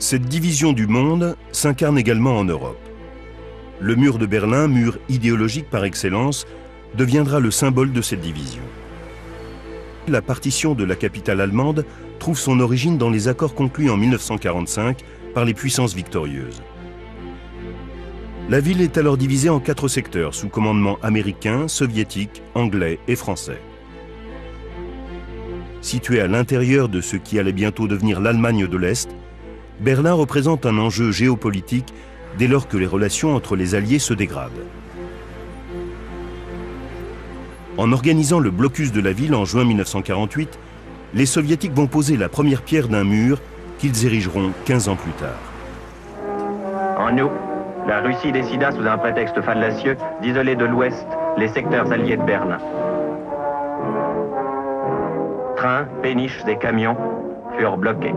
Cette division du monde s'incarne également en Europe. Le mur de Berlin, mur idéologique par excellence, deviendra le symbole de cette division. La partition de la capitale allemande trouve son origine dans les accords conclus en 1945 par les puissances victorieuses. La ville est alors divisée en 4 secteurs sous commandement américain, soviétique, anglais et français. Située à l'intérieur de ce qui allait bientôt devenir l'Allemagne de l'Est, Berlin représente un enjeu géopolitique dès lors que les relations entre les Alliés se dégradent. En organisant le blocus de la ville en juin 1948, les Soviétiques vont poser la première pierre d'un mur qu'ils érigeront 15 ans plus tard. En août, la Russie décida, sous un prétexte fallacieux, d'isoler de l'Ouest les secteurs alliés de Berlin. Trains, péniches et camions furent bloqués.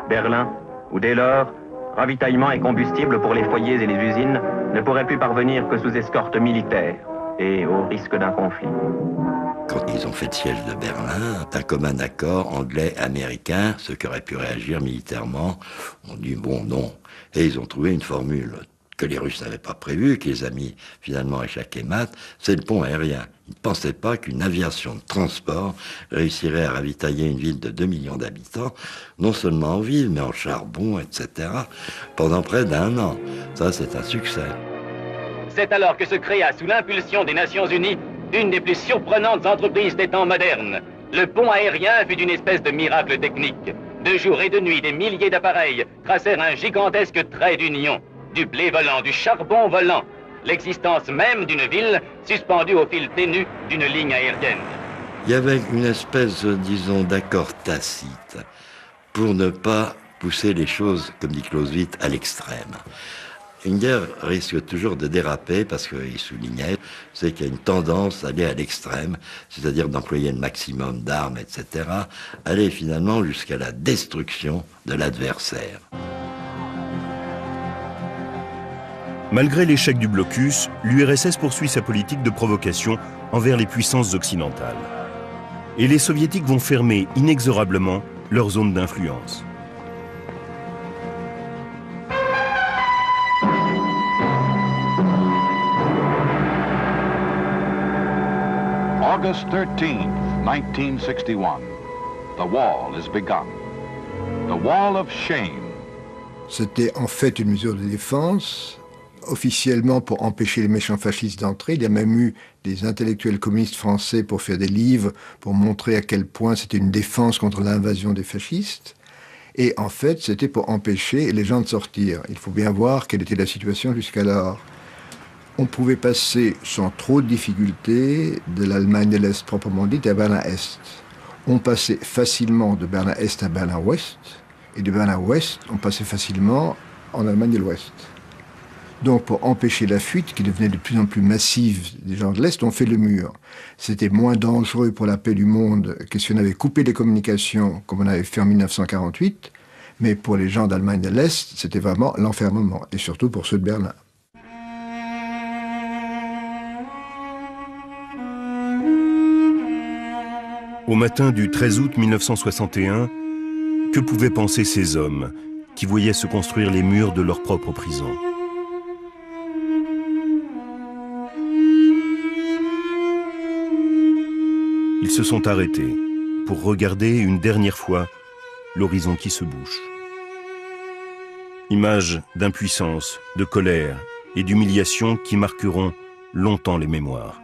Berlin, où dès lors, ravitaillement et combustible pour les foyers et les usines ne pourraient plus parvenir que sous escorte militaire et au risque d'un conflit. Quand ils ont fait le siège de Berlin, d'un commun accord anglais-américain, ceux qui auraient pu réagir militairement ont dit bon non. Et ils ont trouvé une formule que les Russes n'avaient pas prévue, qui les a mis finalement échec et mat, c'est le pont aérien. Ils ne pensaient pas qu'une aviation de transport réussirait à ravitailler une ville de 2 millions d'habitants, non seulement en ville, mais en charbon, etc., pendant près d'1 an. Ça, c'est un succès. C'est alors que se créa, sous l'impulsion des Nations Unies, une des plus surprenantes entreprises des temps modernes. Le pont aérien fut une espèce de miracle technique. De jour et de nuit, des milliers d'appareils tracèrent un gigantesque trait d'union. Du blé volant, du charbon volant, l'existence même d'une ville suspendue au fil ténu d'une ligne aérienne. Il y avait une espèce, disons, d'accord tacite pour ne pas pousser les choses, comme dit Clausewitz, à l'extrême. Une guerre risque toujours de déraper parce qu'il soulignait, c'est qu'il y a une tendance à aller à l'extrême, c'est-à-dire d'employer le maximum d'armes, etc., aller finalement jusqu'à la destruction de l'adversaire. Malgré l'échec du blocus, l'URSS poursuit sa politique de provocation envers les puissances occidentales. Et les Soviétiques vont fermer inexorablement leur zone d'influence. August 13th, 1961. The wall is begun. The wall of shame. C'était en fait une mesure de défense, officiellement pour empêcher les méchants fascistes d'entrer. Il y a même eu des intellectuels communistes français pour faire des livres, pour montrer à quel point c'était une défense contre l'invasion des fascistes. Et en fait, c'était pour empêcher les gens de sortir. Il faut bien voir quelle était la situation jusqu'alors. On pouvait passer sans trop de difficultés de l'Allemagne de l'Est proprement dite à Berlin-Est. On passait facilement de Berlin-Est à Berlin-Ouest, et de Berlin-Ouest, on passait facilement en Allemagne de l'Ouest. Donc pour empêcher la fuite, qui devenait de plus en plus massive des gens de l'Est, on fait le mur. C'était moins dangereux pour la paix du monde que si on avait coupé les communications, comme on avait fait en 1948, mais pour les gens d'Allemagne de l'Est, c'était vraiment l'enfermement, et surtout pour ceux de Berlin. Au matin du 13 août 1961, que pouvaient penser ces hommes qui voyaient se construire les murs de leur propre prison ? Ils se sont arrêtés pour regarder une dernière fois l'horizon qui se bouche. Images d'impuissance, de colère et d'humiliation qui marqueront longtemps les mémoires.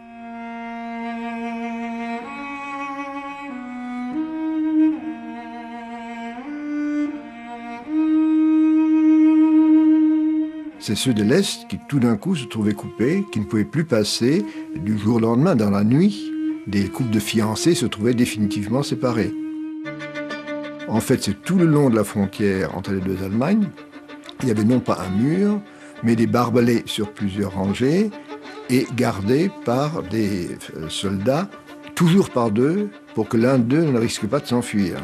C'est ceux de l'Est qui, tout d'un coup, se trouvaient coupés, qui ne pouvaient plus passer du jour au lendemain, dans la nuit. Des couples de fiancés se trouvaient définitivement séparés. En fait, c'est tout le long de la frontière entre les deux Allemagnes. Il y avait non pas un mur, mais des barbelés sur plusieurs rangées et gardés par des soldats, toujours par deux, pour que l'un d'eux ne risque pas de s'enfuir.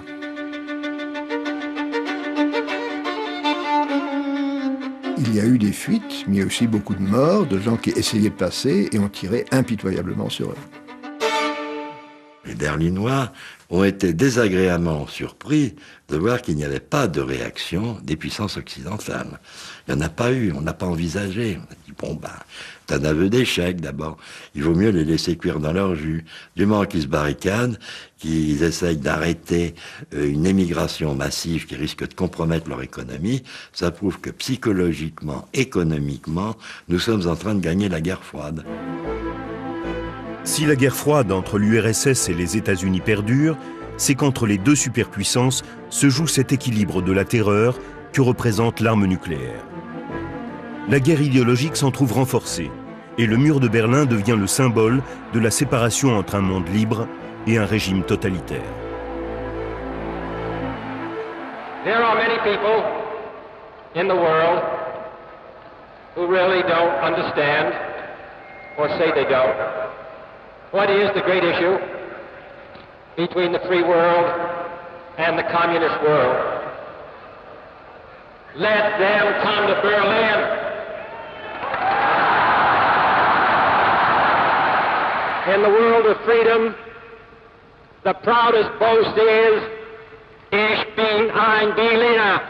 Il y a eu des fuites, mais il y a aussi beaucoup de morts, de gens qui essayaient de passer et ont tiré impitoyablement sur eux. Berlinois ont été désagréablement surpris de voir qu'il n'y avait pas de réaction des puissances occidentales. Il n'y en a pas eu, on n'a pas envisagé. On a dit, bon, c'est un aveu d'échec d'abord. Il vaut mieux les laisser cuire dans leur jus. Du moment qu'ils se barricadent, qu'ils essayent d'arrêter une émigration massive qui risque de compromettre leur économie, ça prouve que psychologiquement, économiquement, nous sommes en train de gagner la guerre froide. Si la guerre froide entre l'URSS et les États-Unis perdure, c'est qu'entre les deux superpuissances se joue cet équilibre de la terreur que représente l'arme nucléaire. La guerre idéologique s'en trouve renforcée et le mur de Berlin devient le symbole de la séparation entre un monde libre et un régime totalitaire. There are many people in the world who really don't understand, or say they don't, what is the great issue between the free world and the communist world. Let them come to Berlin. In the world of freedom, the proudest boast is, Ich bin ein Berliner.